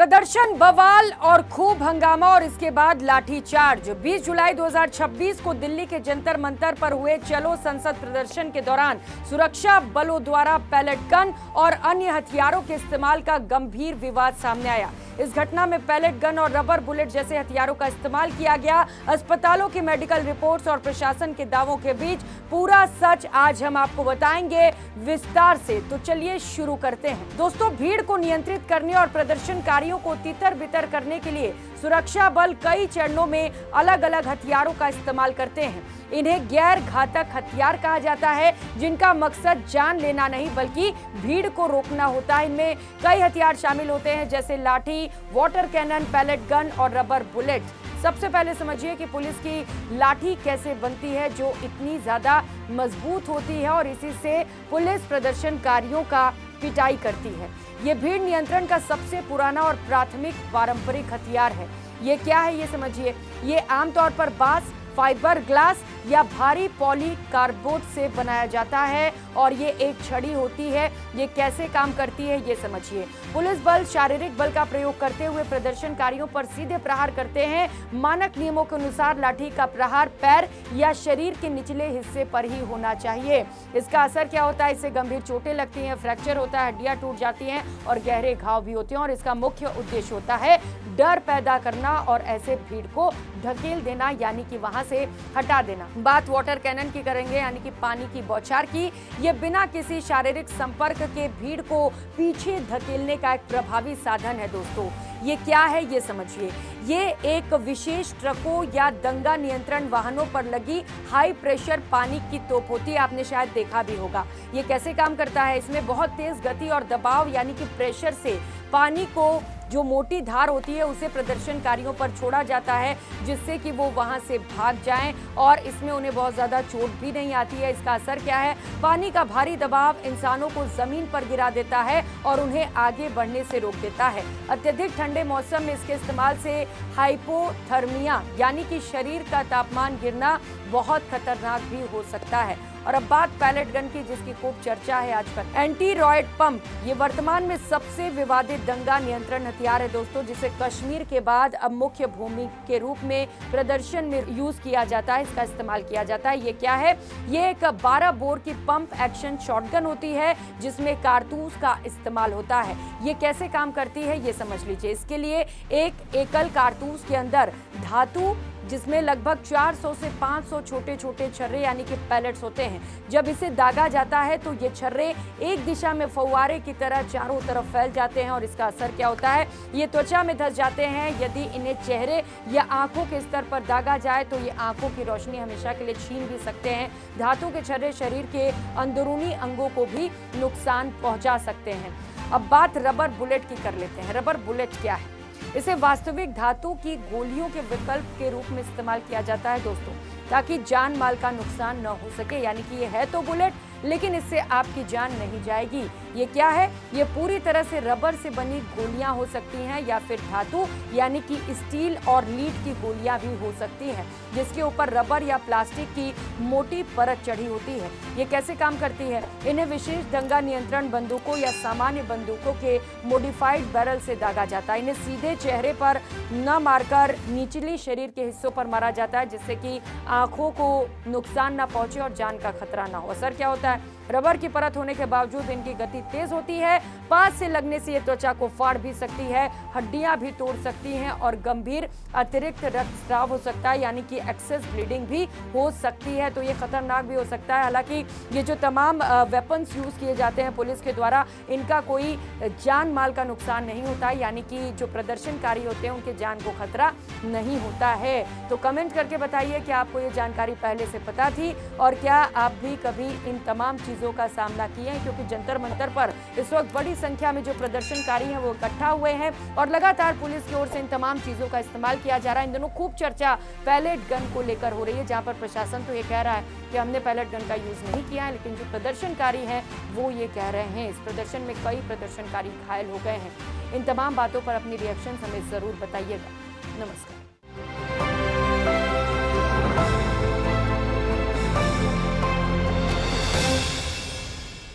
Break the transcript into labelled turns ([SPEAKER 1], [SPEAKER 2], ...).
[SPEAKER 1] प्रदर्शन, बवाल और खूब हंगामा और इसके बाद लाठीचार्ज। 20 जुलाई 2026 को दिल्ली के जंतर मंतर पर हुए चलो संसद प्रदर्शन के दौरान सुरक्षा बलों द्वारा पैलेट गन और अन्य हथियारों के इस्तेमाल का गंभीर विवाद सामने आया। इस घटना में पैलेट गन और रबर बुलेट जैसे हथियारों का इस्तेमाल किया गया। अस्पतालों की मेडिकल रिपोर्ट्स और प्रशासन के दावों के बीच पूरा सच आज हम आपको बताएंगे विस्तार से। तो चलिए शुरू करते हैं। दोस्तों, भीड़ को नियंत्रित करने और प्रदर्शनकारियों को तितर बितर करने के लिए सुरक्षा बल कई चरणों में अलग अलग हथियारों का इस्तेमाल करते हैं। इन्हें गैर घातक हथियार कहा जाता है, जिनका मकसद जान लेना नहीं बल्कि भीड़ को रोकना होता है। इनमें कई हथियार शामिल होते हैं, जैसे लाठी, वाटर कैनन, पैलेट गन और रबर बुलेट। सबसे पहले समझिए कि पुलिस की लाठी कैसे बनती है, जो इतनी ज्यादा मजबूत होती है और इसी से पुलिस प्रदर्शनकारियों का पिटाई करती है। ये भीड़ नियंत्रण का सबसे पुराना और प्राथमिक पारंपरिक हथियार है। ये क्या है, ये समझिए। ये आमतौर पर बांस, फाइबर ग्लास या भारी पॉली कार्डबोर्ड से बनाया जाता है और ये एक छड़ी होती है। ये कैसे काम करती है, ये समझिए। पुलिस बल शारीरिक बल का प्रयोग करते हुए प्रदर्शनकारियों पर सीधे प्रहार करते हैं। मानक नियमों के अनुसार लाठी का प्रहार पैर या शरीर के निचले हिस्से पर ही होना चाहिए। इसका असर क्या होता है? इससे गंभीर चोटें लगती हैं, फ्रैक्चर होता है, हड्डियां टूट जाती हैं और गहरे घाव भी होते हैं। और इसका मुख्य उद्देश्य होता है डर पैदा करना और ऐसे भीड़ को धकेल देना, यानी कि वहां से हटा देना। बात वाटर कैनन की करेंगे, यानी कि पानी की बौछार की। ये बिना किसी शारीरिक संपर्क के भीड़ को पीछे धकेलने का एक प्रभावी साधन है। दोस्तों, ये क्या है, ये समझिए। ये एक विशेष ट्रकों या दंगा नियंत्रण वाहनों पर लगी हाई प्रेशर पानी की तोप होती है। आपने शायद देखा भी होगा। ये कैसे काम करता है? इसमें बहुत तेज गति और दबाव यानी कि प्रेशर से पानी को, जो मोटी धार होती है, उसे प्रदर्शनकारियों पर छोड़ा जाता है, जिससे कि वो वहां से भाग जाएं और इसमें उन्हें बहुत ज्यादा चोट भी नहीं आती है। इसका असर क्या है? पानी का भारी दबाव इंसानों को जमीन पर गिरा देता है और उन्हें आगे बढ़ने से रोक देता है। अत्यधिक ठंडे मौसम में इसके इस्तेमाल से हाइपोथर्मिया यानी कि शरीर का तापमान गिरना बहुत खतरनाक भी हो सकता है। और अब बात पैलेट गन की, जिसकी खूब चर्चा है आजकल। एंटी रॉयड पंप ये वर्तमान में सबसे विवादित दंगा नियंत्रण हथियार है दोस्तों, जिसे कश्मीर के बाद अब मुख्य भूमि के रूप में प्रदर्शन में यूज किया जाता है, इसका इस्तेमाल किया जाता है। ये क्या है? ये एक 12 बोर की पंप एक्शन शॉटगन होती है, जिसमें कारतूस का इस्तेमाल होता है। ये कैसे काम करती है, ये समझ लीजिए। इसके लिए एक एकल कारतूस के अंदर धातु, जिसमें लगभग 400 से 500 छोटे छोटे छर्रे यानी कि पैलेट्स होते हैं। जब इसे दागा जाता है तो ये छर्रे एक दिशा में फव्वारे की तरह चारों तरफ फैल जाते हैं और इसका असर क्या होता है? ये त्वचा में धंस जाते हैं। यदि इन्हें चेहरे या आंखों के स्तर पर दागा जाए तो ये आंखों की रोशनी हमेशा के लिए छीन भी सकते हैं। धातु के छर्रे शरीर के अंदरूनी अंगों को भी नुकसान पहुंचा सकते हैं। अब बात रबर बुलेट की कर लेते हैं। रबर बुलेट क्या है? इसे वास्तविक धातु की गोलियों के विकल्प के रूप में इस्तेमाल किया जाता है दोस्तों, ताकि जान माल का नुकसान न हो सके। यानी कि ये है तो बुलेट, लेकिन इससे आपकी जान नहीं जाएगी। ये क्या है? ये पूरी तरह से रबर से बनी गोलियां हो सकती हैं या फिर धातु यानी कि स्टील और लीड की गोलियां भी हो सकती हैं, जिसके ऊपर रबर या प्लास्टिक की मोटी परत चढ़ी होती है। ये कैसे काम करती है? इन्हें विशेष दंगा नियंत्रण बंदूकों या सामान्य बंदूकों के मॉडिफाइड बैरल से दागा जाता है। इन्हें सीधे चेहरे पर न मारकर निचली शरीर के हिस्सों पर मारा जाता है, जिससे कि आंखों को नुकसान न पहुंचे और जान का खतरा न हो। असर क्या होता है? रबर की परत होने के बावजूद इनकी गति तेज होती है। पास से लगने से ये त्वचा को फाड़ भी सकती है, हड्डियां भी तोड़ सकती हैं और गंभीर अतिरिक्त रक्तस्राव हो सकता है, यानी कि एक्सेस ब्लीडिंग भी हो सकती है। तो ये खतरनाक भी हो सकता है। हालांकि ये जो तमाम वेपन्स यूज किए जाते हैं पुलिस के द्वारा, इनका कोई जान माल का नुकसान नहीं होता है, यानी कि जो प्रदर्शनकारी होते हैं उनके जान को खतरा नहीं होता है। तो कमेंट करके बताइए कि आपको ये जानकारी पहले से पता थी और क्या आप भी कभी इन तमाम चीजों का सामना किए हैं, क्योंकि जंतर मंतर पर इस वक्त बड़ी संख्या में जो प्रदर्शनकारी हैं वो इकट्ठा हुए हैं और लगातार पुलिस की ओर से इन तमाम चीजों का इस्तेमाल किया जा रहा है। इन दिनों खूब चर्चा पैलेट गन को लेकर हो रही है, जहां पर प्रशासन तो ये कह रहा है कि हमने पैलेट गन का यूज नहीं किया है, लेकिन जो प्रदर्शनकारी हैं वो ये कह रहे हैं। इस प्रदर्शन में कई प्रदर्शनकारी घायल हो गए हैं। इन तमाम बातों पर अपनी रिएक्शन हमें जरूर बताइएगा। नमस्कार।